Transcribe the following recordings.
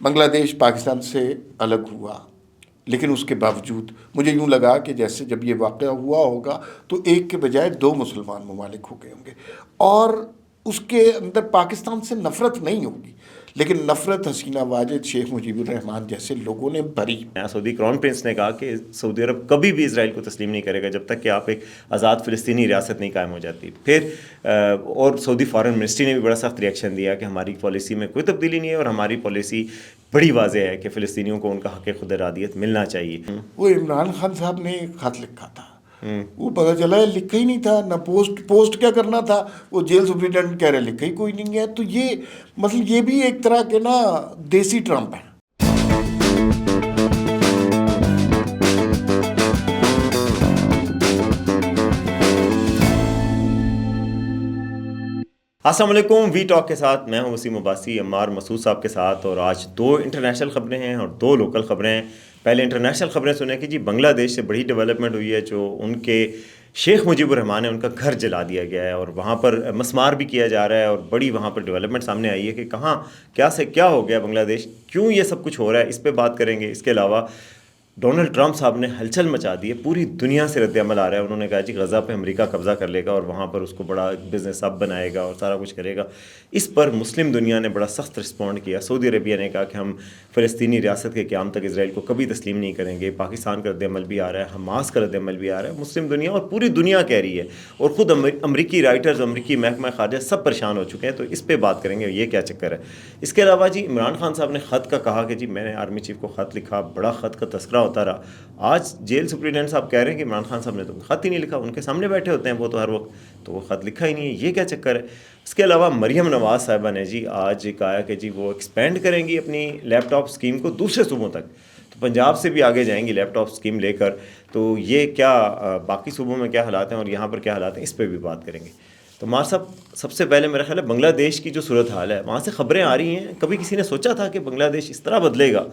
بنگلہ دیش پاکستان سے الگ ہوا، لیکن اس کے باوجود مجھے یوں لگا کہ جیسے جب یہ واقعہ ہوا ہوگا تو ایک کے بجائے دو مسلمان ممالک ہو گئے ہوں گے، اور اس کے اندر پاکستان سے نفرت نہیں ہوگی، لیکن نفرت حسینہ واجد، شیخ مجیب الرحمان جیسے لوگوں نے بھری۔ سعودی کراؤن پرنس نے کہا کہ سعودی عرب کبھی بھی اسرائیل کو تسلیم نہیں کرے گا جب تک کہ آپ ایک آزاد فلسطینی ریاست نہیں قائم ہو جاتی۔ پھر اور سعودی فارن منسٹری نے بھی بڑا سخت ریئیکشن دیا کہ ہماری پالیسی میں کوئی تبدیلی نہیں ہے اور ہماری پالیسی بڑی واضح ہے کہ فلسطینیوں کو ان کا حق خود ارادیت ملنا چاہیے۔ وہ عمران خان صاحب نے ایک خط لکھا تھا، وہ پتہ چلا ہے لکھا ہی نہیں تھا، نہ پوسٹ کیا کرنا تھا، وہ جیل سپرنٹینڈنٹ کہہ رہے لکھا ہی کوئی نہیں ہے۔ تو یہ مطلب یہ بھی ایک طرح کے نا دیسی ٹرمپ ہے۔ السلام علیکم، وی ٹاک کے ساتھ میں ہوں وسیم عباسی، عمار مسعود صاحب کے ساتھ، اور آج دو انٹرنیشنل خبریں ہیں اور دو لوکل خبریں ہیں۔ پہلے انٹرنیشنل خبریں سنیں کہ جی بنگلہ دیش سے بڑی ڈیولپمنٹ ہوئی ہے، جو ان کے شیخ مجیب الرحمان ہے، ان کا گھر جلا دیا گیا ہے اور وہاں پر مسمار بھی کیا جا رہا ہے، اور بڑی وہاں پر ڈیولپمنٹ سامنے آئی ہے کہ کہاں کیا سے کیا ہو گیا بنگلہ دیش، کیوں یہ سب کچھ ہو رہا ہے، اس پہ بات کریں گے۔ اس کے علاوہ ڈونلڈ ٹرمپ صاحب نے ہلچل مچا دی ہے، پوری دنیا سے رد عمل آ رہا ہے۔ انہوں نے کہا جی غزہ پہ امریکہ قبضہ کر لے گا اور وہاں پر اس کو بڑا بزنس ہب بنائے گا اور سارا کچھ کرے گا۔ اس پر مسلم دنیا نے بڑا سخت رسپونڈ کیا۔ سعودی عربیہ نے کہا کہ ہم فلسطینی ریاست کے قیام تک اسرائیل کو کبھی تسلیم نہیں کریں گے۔ پاکستان کا رد عمل بھی آ رہا ہے، حماس کا رد عمل بھی آ رہا ہے۔ مسلم دنیا اور پوری دنیا کہہ رہی ہے، اور خود امریکی رائٹرز، امریکی محکمہ خارجہ سب پریشان ہو چکے ہیں۔ تو اس پہ بات کریں گے یہ کیا چکر ہے۔ اس کے علاوہ جی عمران خان صاحب نے خط کا کہا کہ جی میں نے آرمی چیف کو خط لکھا، بڑا خط کا تذکرہ ہوتا رہا۔ آج جیل سپرنٹینڈنٹ صاحب کہہ رہے ہیں کہ عمران خان صاحب نے تو خط ہی نہیں لکھا، ان کے سامنے بیٹھے ہوتے ہیں وہ تو ہر وقت، تو وہ خط لکھا ہی نہیں ہے، یہ کیا چکر ہے۔ اس کے علاوہ مریم نواز صاحبہ نے جی آج کہا کہ جی وہ ایکسپینڈ کریں گی اپنی لیپ ٹاپ اسکیم کو دوسرے صوبوں تک، تو پنجاب سے بھی آگے جائیں گی لیپ ٹاپ اسکیم لے کر۔ تو یہ کیا باقی صوبوں میں کیا حالات ہیں اور یہاں پر کیا حالات ہیں، اس پہ بھی بات کریں گے۔ تو مار صاحب سب سے پہلے میرا خیال ہے بنگلہ دیش کی جو صورت حال ہے، وہاں سے خبریں آ رہی ہیں، کبھی کسی نے سوچا تھا کہ بنگلہ دیش اس طرح بدلے گا؟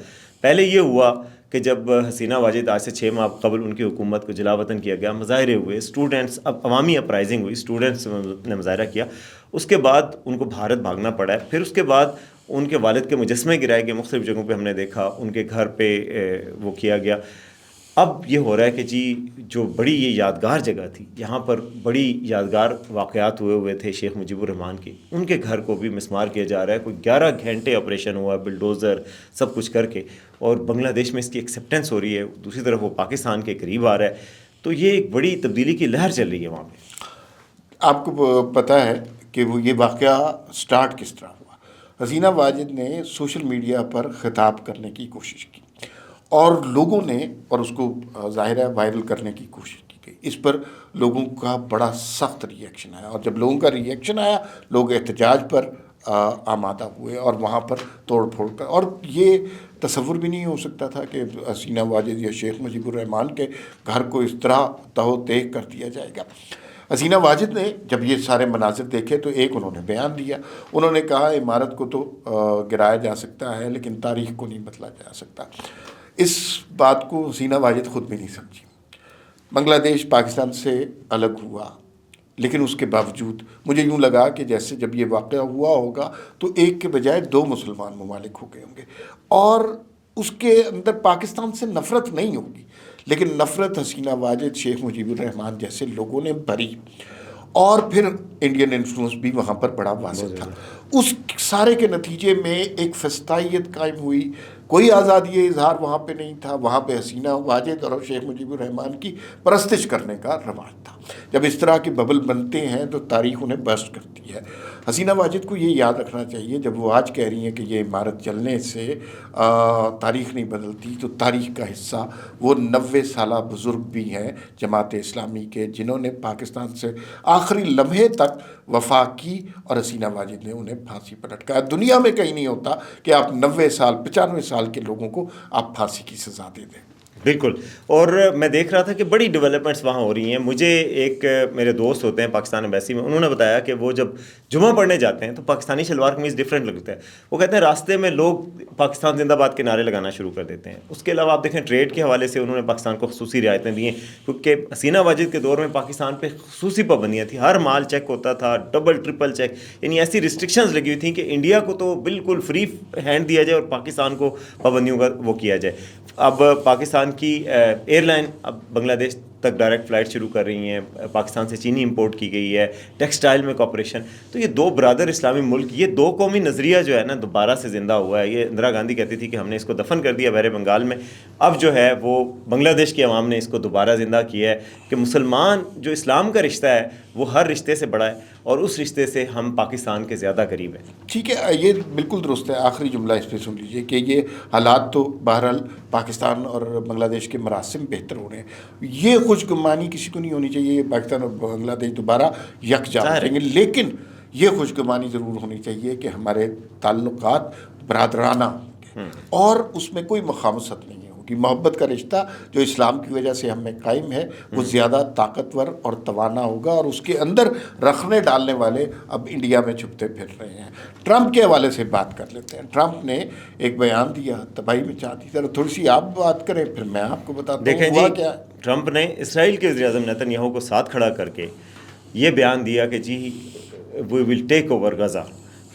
پہلے یہ ہوا کہ جب حسینہ واجد آج سے 6 ماہ قبل ان کی حکومت کو جلا وطن کیا گیا، مظاہرے ہوئے، اسٹوڈنٹس، اب عوامی اپرائزنگ ہوئی، اسٹوڈنٹس نے مظاہرہ کیا، اس کے بعد ان کو بھارت بھاگنا پڑا ہے۔ پھر اس کے بعد ان کے والد کے مجسمے گرائے گئے، مختلف جگہوں پہ ہم نے دیکھا، ان کے گھر پہ وہ کیا گیا۔ اب یہ ہو رہا ہے کہ جی جو بڑی یہ یادگار جگہ تھی، یہاں پر بڑی یادگار واقعات ہوئے تھے شیخ مجیب الرحمان کے، ان کے گھر کو بھی مسمار کیا جا رہا ہے۔ کوئی 11 گھنٹے آپریشن ہوا، بلڈوزر سب کچھ کر کے، اور بنگلہ دیش میں اس کی ایکسیپٹنس ہو رہی ہے، دوسری طرف وہ پاکستان کے قریب آ رہا ہے۔ تو یہ ایک بڑی تبدیلی کی لہر چل رہی ہے وہاں پہ۔ آپ کو پتہ ہے کہ وہ یہ واقعہ سٹارٹ کس طرح ہوا؟ حسینہ واجد نے سوشل میڈیا پر خطاب کرنے کی کوشش کی اور لوگوں نے، اور اس کو ظاہر ہے وائرل کرنے کی کوشش کی گئی۔ اس پر لوگوں کا بڑا سخت ری ایکشن آیا، اور جب لوگوں کا ری ایکشن آیا، لوگ احتجاج پر آمادہ ہوئے اور وہاں پر توڑ پھوڑ کر، اور یہ تصور بھی نہیں ہو سکتا تھا کہ حسینہ واجد یا شیخ مجیب الرحمان کے گھر کو اس طرح تہو تیغ کر دیا جائے گا۔ حسینہ واجد نے جب یہ سارے مناظر دیکھے تو ایک انہوں نے بیان دیا، انہوں نے کہا عمارت کو تو گرایا جا سکتا ہے لیکن تاریخ کو نہیں بدلا جا سکتا۔ اس بات کو حسینہ واجد خود بھی نہیں سمجھی۔ بنگلہ دیش پاکستان سے الگ ہوا، لیکن اس کے باوجود مجھے یوں لگا کہ جیسے جب یہ واقعہ ہوا ہوگا تو ایک کے بجائے دو مسلمان ممالک ہو گئے ہوں گے، اور اس کے اندر پاکستان سے نفرت نہیں ہوگی، لیکن نفرت حسینہ واجد، شیخ مجیب الرحمان جیسے لوگوں نے بھری، اور پھر انڈین انفلوئنس بھی وہاں پر بڑا واضح تھا۔ اس سارے کے نتیجے میں ایک فسطائیت قائم ہوئی، کوئی آزادی اظہار وہاں پہ نہیں تھا، وہاں پہ حسینہ واجد اور شیخ مجیب الرحمان کی پرستش کرنے کا رواج تھا۔ جب اس طرح کے ببل بنتے ہیں تو تاریخ انہیں برسٹ کرتی ہے۔ حسینہ واجد کو یہ یاد رکھنا چاہیے، جب وہ آج کہہ رہی ہیں کہ یہ عمارت جلنے سے تاریخ نہیں بدلتی، تو تاریخ کا حصہ وہ 90 سالہ بزرگ بھی ہیں جماعت اسلامی کے، جنہوں نے پاکستان سے آخری لمحے تک وفا کی، اور حسینہ واجد نے انہیں پھانسی پر لٹکایا۔ دنیا میں کہیں نہیں ہوتا کہ آپ 90 سال 95 سال کے لوگوں کو آپ پھانسی کی سزا دے دیں۔ بالکل. اور میں دیکھ رہا تھا کہ بڑی ڈیولپمنٹس وہاں ہو رہی ہیں. مجھے ایک میرے دوست ہوتے ہیں پاکستان ایمبیسی میں, انہوں نے بتایا کہ وہ جب جمعہ پڑھنے جاتے ہیں تو پاکستانی شلوار قمیض ڈفرینٹ لگتا ہے. وہ کہتے ہیں راستے میں لوگ پاکستان زندہ باد کے نعرے لگانا شروع کر دیتے ہیں. اس کے علاوہ آپ دیکھیں ٹریڈ کے حوالے سے انہوں نے پاکستان کو خصوصی رعایتیں دی ہیں, کیونکہ حسینہ واجد کے دور میں پاکستان پہ خصوصی پابندیاں تھیں. ہر مال چیک ہوتا تھا, ڈبل ٹرپل چیک, یعنی ایسی ریسٹرکشنز لگی ہوئی تھیں کہ انڈیا کو تو بالکل فری ہینڈ دیا جائے اور پاکستان کو پابندیوں کا وہ کیا جائے. اب پاکستان کی ایئر لائن اب بنگلہ دیش تک ڈائریکٹ فلائٹ شروع کر رہی ہیں, پاکستان سے چینی امپورٹ کی گئی ہے, ٹیکسٹائل میں کوپریشن. تو یہ دو برادر اسلامی ملک, یہ دو قومی نظریہ جو ہے نا دوبارہ سے زندہ ہوا ہے. یہ اندرا گاندھی کہتی تھی کہ ہم نے اس کو دفن کر دیا بحر بنگال میں, اب جو ہے وہ بنگلہ دیش کی عوام نے اس کو دوبارہ زندہ کیا ہے کہ مسلمان جو اسلام کا رشتہ ہے وہ ہر رشتے سے بڑا ہے اور اس رشتے سے ہم پاکستان کے زیادہ قریب ہیں. ٹھیک ہے, یہ بالکل درست ہے. آخری جملہ اس پہ سن لیجئے کہ یہ حالات تو بہرحال پاکستان اور بنگلہ دیش کے مراسم بہتر ہو رہے ہیں. یہ خوش گمانی کسی کو نہیں ہونی چاہیے پاکستان اور بنگلہ دیش دوبارہ یکجا ہو جائیں گے, لیکن یہ خوش گمانی ضرور ہونی چاہیے کہ ہمارے تعلقات برادرانہ ہوں گے اور اس میں کوئی مخامصت نہیں ہے. محبت کا رشتہ جو اسلام کی وجہ سے ہم میں قائم ہے وہ زیادہ طاقتور اور توانا ہوگا, اور اس کے اندر رکھنے ڈالنے والے اب انڈیا میں چھپتے پھر رہے ہیں. ٹرمپ کے حوالے سے بات کر لیتے ہیں. ٹرمپ نے ایک بیان دیا, تباہی مچا دی. ذرا تھوڑی سی آپ بات کریں پھر میں آپ کو بتاتا ہوں. دیکھیں جی, ٹرمپ نے اسرائیل کے وزیر اعظم نیتن یاہو کو ساتھ کھڑا کر کے یہ بیان دیا کہ جی وی ول ٹیک اوور غزہ,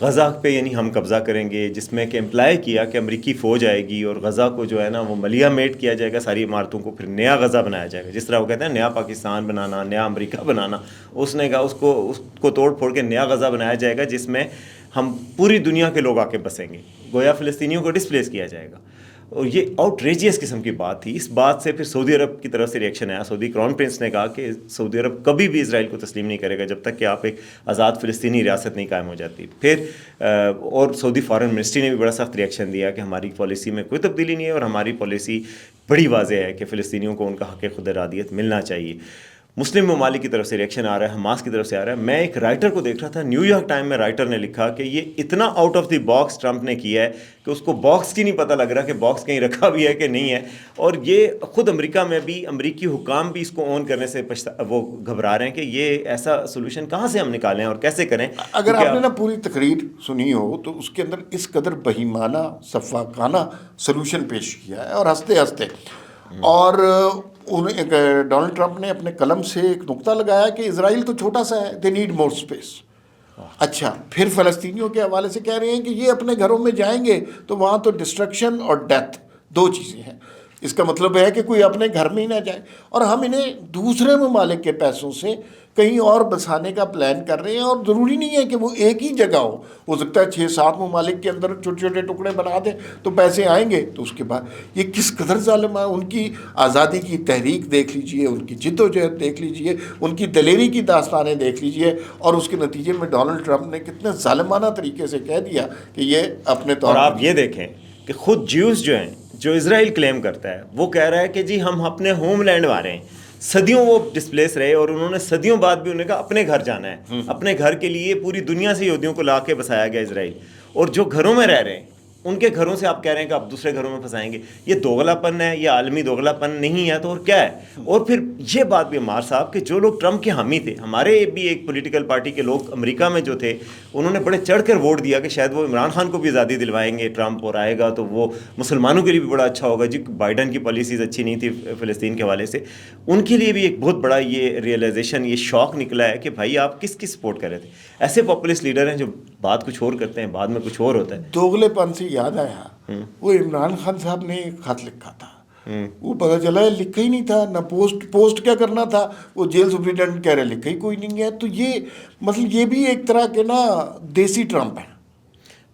غزہ پہ یعنی ہم قبضہ کریں گے, جس میں کہ امپلائی کیا کہ امریکی فوج آئے گی اور غزہ کو جو ہے نا وہ ملیا میٹ کیا جائے گا, ساری عمارتوں کو پھر نیا غزہ بنایا جائے گا. جس طرح وہ کہتے ہیں نیا پاکستان بنانا, نیا امریکہ بنانا, اس نے کہا اس کو توڑ پھوڑ کے نیا غزہ بنایا جائے گا جس میں ہم پوری دنیا کے لوگ آ کے بسیں گے, گویا فلسطینیوں کو ڈسپلیس کیا جائے گا. اور یہ آؤٹ ریجیس قسم کی بات تھی. اس بات سے پھر سعودی عرب کی طرف سے ریئیکشن آیا. سعودی کراؤن پرنس نے کہا کہ سعودی عرب کبھی بھی اسرائیل کو تسلیم نہیں کرے گا جب تک کہ آپ ایک آزاد فلسطینی ریاست نہیں قائم ہو جاتی. پھر اور سعودی فارن منسٹری نے بھی بڑا سخت ریئیکشن دیا کہ ہماری پالیسی میں کوئی تبدیلی نہیں ہے اور ہماری پالیسی بڑی واضح ہے کہ فلسطینیوں کو ان کا حق خود ارادیت ملنا چاہیے. مسلم ممالک کی طرف سے ریئیکشن آ رہا ہے, حماس کی طرف سے آ رہا ہے. میں ایک رائٹر کو دیکھ رہا تھا, نیو یارک ٹائم میں رائٹر نے لکھا کہ یہ اتنا out of the box Trump نے کیا ہے کہ اس کو باکس کی نہیں پتہ لگ رہا کہ باکس کہیں رکھا بھی ہے کہ نہیں ہے. اور یہ خود امریکہ میں بھی امریکی حکام بھی اس کو اون کرنے سے وہ گھبرا رہے ہیں کہ یہ ایسا سولوشن کہاں سے ہم نکالیں اور کیسے کریں. اگر آپ نے نا پوری تقریر سنی ہو تو اس کے اندر اس قدر بہیمانہ سفاکانہ سلوشن پیش کیا ہے اور ہنستے ہنستے, اور ڈونلڈ ٹرمپ نے اپنے قلم سے ایک نقطہ لگایا کہ اسرائیل تو چھوٹا سا ہے, دے نیڈ مور اسپیس. اچھا, پھر فلسطینیوں کے حوالے سے کہہ رہے ہیں کہ یہ اپنے گھروں میں جائیں گے تو وہاں تو ڈسٹرکشن اور ڈیتھ دو چیزیں ہیں. اس کا مطلب ہے کہ کوئی اپنے گھر میں ہی نہ جائے, اور ہم انہیں دوسرے ممالک کے پیسوں سے کہیں اور بسانے کا پلان کر رہے ہیں. اور ضروری نہیں ہے کہ وہ ایک ہی جگہ ہو سکتا ہے 6-7 ممالک کے اندر چھوٹے چھوٹے ٹکڑے بنا دیں تو پیسے آئیں گے. تو اس کے بعد یہ کس قدر ظالم ہے. ان کی آزادی کی تحریک دیکھ لیجئے, ان کی جد و جہد دیکھ لیجئے, ان کی دلیری کی داستانیں دیکھ لیجئے, اور اس کے نتیجے میں ڈونلڈ ٹرمپ نے کتنے ظالمانہ طریقے سے کہہ دیا کہ یہ اپنے طور. اور آپ یہ دیکھیں کہ خود جیوز جو ہیں, جو اسرائیل کلیم کرتا ہے, وہ کہہ رہا ہے کہ جی ہم اپنے ہوم لینڈ والے ہیں. صدیوں وہ ڈسپلیس رہے اور انہوں نے صدیوں بعد بھی انہیں کہا اپنے گھر جانا ہے. اپنے گھر کے لیے پوری دنیا سے یہودیوں کو لا کے بسایا گیا اسرائیل, اور جو گھروں میں رہ رہے ہیں ان کے گھروں سے آپ کہہ رہے ہیں کہ آپ دوسرے گھروں میں پھنسائیں گے. یہ دوغلا پن ہے, یہ عالمی دوغلا پن نہیں ہے تو اور کیا ہے. اور پھر یہ بات بھی عمار صاحب کہ جو لوگ ٹرمپ کے حامی تھے, ہمارے بھی ایک پولیٹیکل پارٹی کے لوگ امریکہ میں جو تھے, انہوں نے بڑے چڑھ کر ووٹ دیا کہ شاید وہ عمران خان کو بھی آزادی دلوائیں گے ٹرمپ, اور آئے گا تو وہ مسلمانوں کے لیے بھی بڑا اچھا ہوگا. جی بائیڈن کی پالیسیز اچھی نہیں تھی فلسطین کے حوالے سے, ان کے لیے بھی ایک بہت بڑا یہ ریئلائزیشن, یہ شوق نکلا ہے کہ بھائی آپ کس کی سپورٹ کر رہے تھے. ایسے پاپولسٹ لیڈر ہیں جو بات کچھ اور کرتے ہیں, بعد میں کچھ اور ہوتا ہے. دوغلے پن سے یاد آیا, وہ عمران خان صاحب نے ایک خط لکھا تھا, وہ پتہ چلا ہے لکھا ہی نہیں تھا. نہ پوسٹ کیا کرنا تھا, وہ جیل سپرنٹینڈنٹ کہہ رہے لکھا ہی کوئی نہیں ہے. تو یہ مطلب یہ بھی ایک طرح کے نا دیسی ٹرمپ ہے.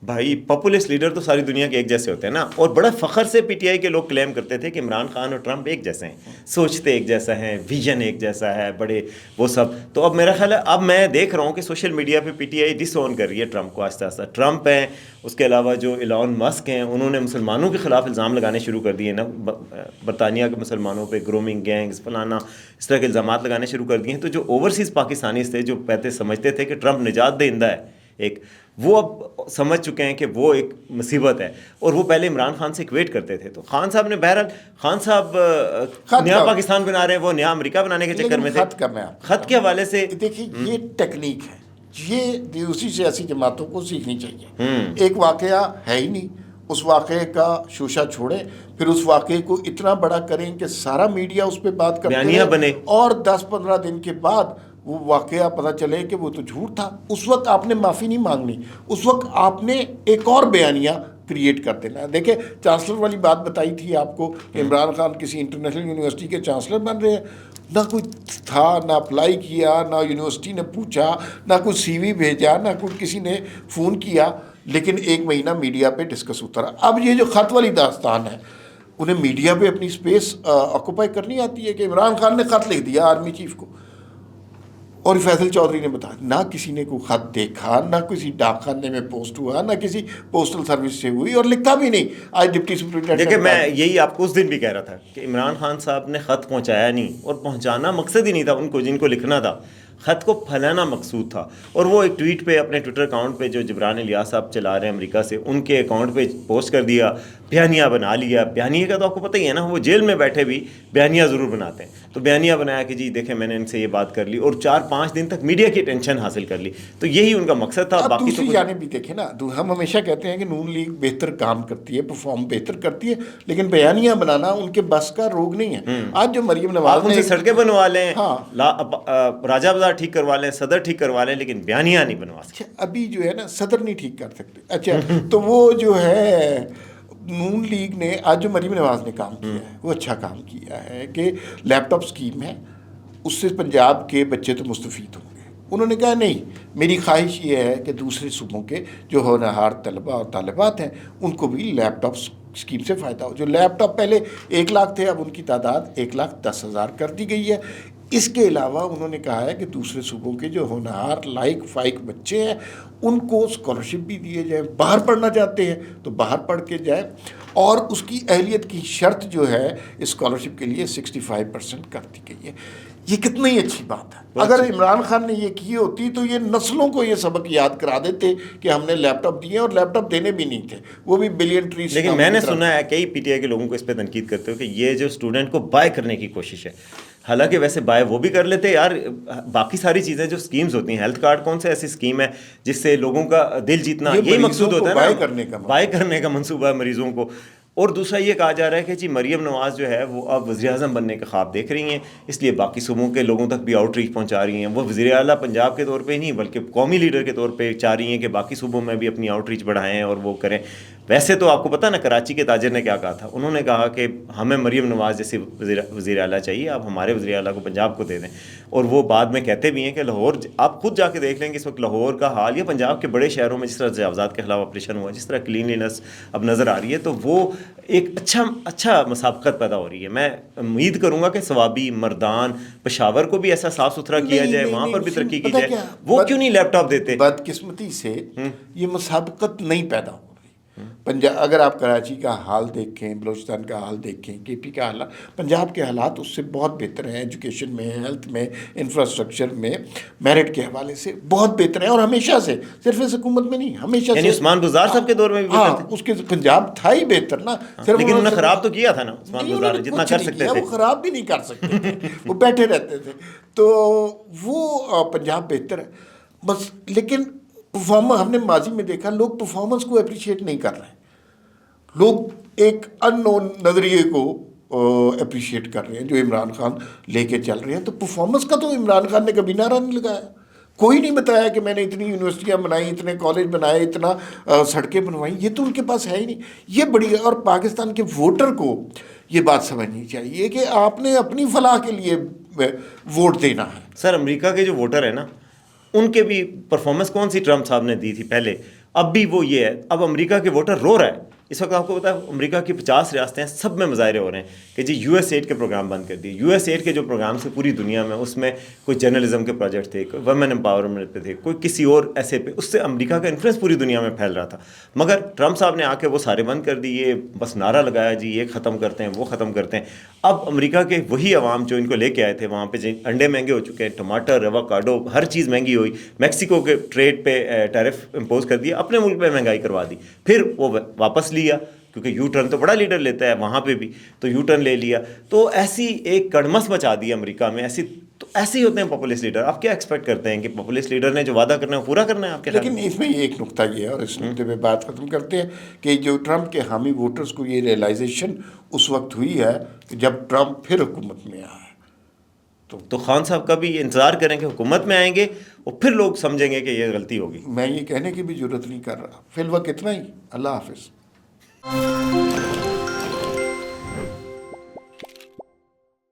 بھائی پاپولسٹ لیڈر تو ساری دنیا کے ایک جیسے ہوتے ہیں نا, اور بڑا فخر سے پی ٹی آئی کے لوگ کلیم کرتے تھے کہ عمران خان اور ٹرمپ ایک جیسے ہیں, سوچتے ایک جیسا ہیں, ویژن ایک جیسا ہے, بڑے وہ سب. تو اب میرا خیال ہے اب میں دیکھ رہا ہوں کہ سوشل میڈیا پہ پی ٹی آئی ڈس اون کر رہی ہے ٹرمپ کو آہستہ آہستہ. ٹرمپ ہیں, اس کے علاوہ جو ایلان مسک ہیں, انہوں نے مسلمانوں کے خلاف الزام لگانے شروع کر دیے نا, برطانیہ کے مسلمانوں پہ گرومنگ گینگز فلانا اس طرح کے الزامات لگانے شروع کر دیے ہیں. تو جو اوورسیز پاکستانیز تھے, جو پہلے سمجھتے تھے کہ ٹرمپ نجات دہندہ ہے ایک, وہ اب سمجھ چکے ہیں کہ وہ ایک مصیبت ہے، اور وہ پہلے عمران خان سے ایکویٹ کرتے تھے. تو خان صاحب نے بہرحال، خان صاحب نیا پاکستان بنا رہے ہیں، وہ نیا امریکہ بنانے کے چکر میں تھے. خط کے حوالے سے دیکھیے یہ ٹیکنیک ہے، یہ دوسری سیاسی جماعتوں کو سیکھنی چاہیے. ایک واقعہ ہے ہی نہیں، اس واقعے کا شوشہ چھوڑیں، پھر اس واقعے کو اتنا بڑا کریں کہ سارا میڈیا اس پہ بات کرتے بنے، اور 10-15 دن کے بعد وہ واقعہ پتہ چلے کہ وہ تو جھوٹ تھا. اس وقت آپ نے معافی نہیں مانگنی، اس وقت آپ نے ایک اور بیانیہ کریٹ کر دینا. دیکھیں چانسلر والی بات بتائی تھی آپ کو کہ عمران خان کسی انٹرنیشنل یونیورسٹی کے چانسلر بن رہے ہیں. نہ کوئی تھا، نہ اپلائی کیا، نہ یونیورسٹی نے پوچھا، نہ کوئی سی وی بھیجا، نہ کوئی کسی نے فون کیا، لیکن 1 مہینہ میڈیا پہ ڈسکس ہوتا رہا. اب یہ جو خط والی داستان ہے، انہیں میڈیا پہ اپنی اسپیس آکوپائی کرنی آتی ہے کہ عمران خان نے خط لکھ دیا آرمی چیف کو، اور فیصل چودھری نے بتایا نہ کسی نے کوئی خط دیکھا، نہ کسی ڈاک خانے میں پوسٹ ہوا، نہ کسی پوسٹل سروس سے ہوئی، اور لکھا بھی نہیں. آج ڈپٹی سپرنٹینڈنٹ. دیکھیں میں یہی آپ کو اس دن بھی کہہ رہا تھا کہ عمران خان صاحب نے خط پہنچایا نہیں، اور پہنچانا مقصد ہی نہیں تھا ان کو، جن کو لکھنا تھا. خط کو پھیلانا مقصود تھا. اور وہ ایک ٹویٹ پہ اپنے ٹویٹر اکاؤنٹ پہ جو جبران الیاس صاحب چلا رہے ہیں امریکہ سے، ان کے اکاؤنٹ پہ پوسٹ کر دیا، بیانیہ بنا لیا. بیانیہ کا تو آپ کو پتہ ہی ہے نا، وہ جیل میں بیٹھے بھی بیانیہ ضرور بناتے ہیں. تو بیانیہ بنایا کہ جی دیکھیں میں نے ان سے یہ بات کر لی، اور 4-5 دن تک میڈیا کی اٹینشن حاصل کر لی. تو یہی ان کا مقصد تھا. باقی دوسری جانب بھی دیکھیں نا، ہم ہمیشہ کہتے ہیں کہ نون لیگ بہتر کام کرتی ہے، پرفارم بہتر کرتی ہے، لیکن بیانیہ بنانا ان کے بس کا روگ نہیں ہے. آج جو مریم نواز ان سے سڑکیں بنوا لیں، راجہ بازار ٹھیک کروا لیں، صدر ٹھیک کروا لیں، لیکن بیانیہ نہیں بنوا سکتے. ابھی جو ہے نا صدر نہیں ٹھیک کر سکتے. اچھا تو وہ جو ہے نون لیگ نے آج جو مریم نواز نے کام کیا ہے وہ اچھا کام کیا ہے کہ لیپ ٹاپ اسکیم ہے، اس سے پنجاب کے بچے تو مستفید ہوں گے. انہوں نے کہا نہیں، میری خواہش یہ ہے کہ دوسرے صوبوں کے جو ہونہار طلباء اور طالبات ہیں ان کو بھی لیپ ٹاپ اسکیم سے فائدہ ہو. جو لیپ ٹاپ پہلے 1 لاکھ تھے، اب ان کی تعداد 1,10,000 کر دی گئی ہے. اس کے علاوہ انہوں نے کہا ہے کہ دوسرے صوبوں کے جو ہونہار لائق فائق بچے ہیں ان کو اسکالرشپ بھی دیے جائیں. باہر پڑھنا چاہتے ہیں تو باہر پڑھ کے جائیں، اور اس کی اہلیت کی شرط جو ہے اسکالرشپ کے لیے 65% کر دی گئی ہے. یہ کتنی اچھی بات ہے. اگر عمران خان نے یہ کی ہوتی تو یہ نسلوں کو یہ سبق یاد کرا دیتے کہ ہم نے لیپ ٹاپ دیے، اور لیپ ٹاپ دینے بھی نہیں تھے، وہ بھی بلین ٹریز. لیکن میں نے سنا ہے کئی پی ٹی آئی کے لوگوں کو اس پہ تنقید کرتے ہو کہ یہ جو اسٹوڈنٹ کو بائی کرنے کی کوشش ہے. حالانکہ ویسے بائی وہ بھی کر لیتے یار، باقی ساری چیزیں جو اسکیمز ہوتی ہیں، ہیلتھ کارڈ کون سے ایسی اسکیم ہے جس سے لوگوں کا دل جیتنا، یہی مقصود ہوتا ہے نا، بائی کرنے کا منصوبہ ہے مریضوں کو. اور دوسرا یہ کہا جا رہا ہے کہ جی مریم نواز جو ہے وہ اب وزیر اعظم بننے کا خواب دیکھ رہی ہیں، اس لیے باقی صوبوں کے لوگوں تک بھی آؤٹ ریچ پہنچا رہی ہیں. وہ وزیر اعلیٰ پنجاب کے طور پہ ہی نہیں بلکہ قومی لیڈر کے طور پہ چاہ رہی ہیں کہ باقی صوبوں میں بھی اپنی آؤٹ ریچ بڑھائیں اور وہ کریں. ویسے تو آپ کو پتہ نا کراچی کے تاجر نے کیا کہا تھا، انہوں نے کہا کہ ہمیں مریم نواز جیسے وزیر اعلیٰ چاہیے، آپ ہمارے وزیر اعلیٰ کو پنجاب کو دے دیں. اور وہ بعد میں کہتے بھی ہیں کہ لاہور، آپ خود جا کے دیکھ لیں کہ اس وقت لاہور کا حال یا پنجاب کے بڑے شہروں میں جس طرح تجاوزات کے خلاف آپریشن ہوا، جس طرح کلینلینس اب نظر آ رہی ہے، تو وہ ایک اچھا مسابقت پیدا ہو رہی ہے. میں امید کروں گا کہ ثوابی، مردان، پشاور کو بھی ایسا صاف ستھرا کیا جائے، وہاں پر بھی ترقی کی جائے. وہ کیوں نہیں لیپ ٹاپ دیتے؟ بدقسمتی سے یہ مسابقت نہیں پیدا ہو رہی. اگر آپ کراچی کا حال دیکھیں، بلوچستان کا حال دیکھیں، کے پی کا حال، پنجاب کے حالات اس سے بہت بہتر ہیں. ایجوکیشن میں، ہیلتھ میں، انفراسٹرکچر میں، میرٹ کے حوالے سے بہت بہتر ہیں، اور ہمیشہ سے، صرف اس حکومت میں نہیں، ہمیشہ سے. یعنی عثمان بزار صاحب کے دور میں بھی بہتر تھے. اس کے پنجاب تھا ہی بہتر نا، لیکن انہوں نے خراب تو کیا تھا نا عثمان بزار، جتنا کر سکتے تھے. وہ خراب بھی نہیں کر سکتے تھے، وہ بیٹھے رہتے تھے. تو وہ پنجاب بہتر ہے بس. لیکن پرفارمنس ہم نے ماضی میں دیکھا، لوگ پرفارمنس کو اپریشیٹ نہیں کر رہے ہیں. لوگ ایک ان نون نظریے کو اپریشیٹ کر رہے ہیں جو عمران خان لے کے چل رہے ہیں. تو پرفارمنس کا تو عمران خان نے کبھی نعرہ نہیں لگایا. کوئی نہیں بتایا کہ میں نے اتنی یونیورسٹیاں بنائی، اتنے کالج بنائے، اتنا سڑکیں بنوائی. یہ تو ان کے پاس ہے ہی نہیں. یہ بڑی، اور پاکستان کے ووٹر کو یہ بات سمجھنی چاہیے کہ آپ نے اپنی فلاح کے لیے ووٹ دینا ہے. سر امریکہ کے جو ووٹر ہیں نا، ان کے بھی پرفارمنس کون سی ٹرمپ صاحب نے دی تھی پہلے، اب بھی وہ یہ ہے. اب امریکہ کے ووٹر رو رہا ہے اس وقت آپ کو پتا ہے امریکہ کی 50 ریاستیں ہیں، سب میں مظاہرے ہو رہے ہیں کہ جی یو ایس ایڈ کے پروگرام بند کر دیے. یو ایس ایڈ کے جو پروگرامس تھے پوری دنیا میں، اس میں کوئی جرنلزم کے پروجیکٹ تھے، کوئی ویمن امپاورمنٹ پہ تھے، کوئی کسی اور ایسے پہ، اس سے امریکہ کا انفلوئنس پوری دنیا میں پھیل رہا تھا. مگر ٹرمپ صاحب نے آ کے وہ سارے بند کر دیے، بس نعرہ لگایا جی یہ ختم کرتے ہیں وہ ختم کرتے ہیں. اب امریکہ کے وہی عوام جو ان کو لے کے آئے تھے وہاں پہ، انڈے مہنگے ہو چکے ہیں، ٹماٹر، ایووکاڈو، ہر چیز مہنگی ہوئی، میکسیکو کے ٹریڈ پہ ٹیرف امپوز کر دیا، اپنے ملک پہ مہنگائی کروا دی، پھر وہ واپس لیا کیونکہ یو ٹرن تو بڑا لیڈر لیتا ہے وہاں پہ بھی، تو یو ٹرن لے لیا. تو ایسی ایک کڑمس مچا دی امریکہ میں. تو ایسے ہی ہوتے ہیں پاپولسٹ لیڈر. آپ کیا ایکسپیکٹ کرتے ہیں کہ پاپولسٹ لیڈر نے جو وعدہ کرنا ہے وہ پورا کرنا ہے آپ کے خیال میں؟ لیکن اس میں ایک نقطہ یہ ہے، اور اس نقطے پہ بات ختم کرتے ہیں، کہ جو ٹرمپ کے حامی ووٹرز کو یہ ریئلائزیشن اس وقت ہوئی ہے جب ٹرمپ پھر حکومت میں آیا ہے. تو خان صاحب کا بھی انتظار کریں کہ حکومت میں آئیں گے اور پھر لوگ سمجھیں گے کہ یہ غلطی ہوگی. میں یہ کہنے کی بھی ضرورت نہیں کر رہا. فی الوقت اتنا ہی. اللہ حافظ.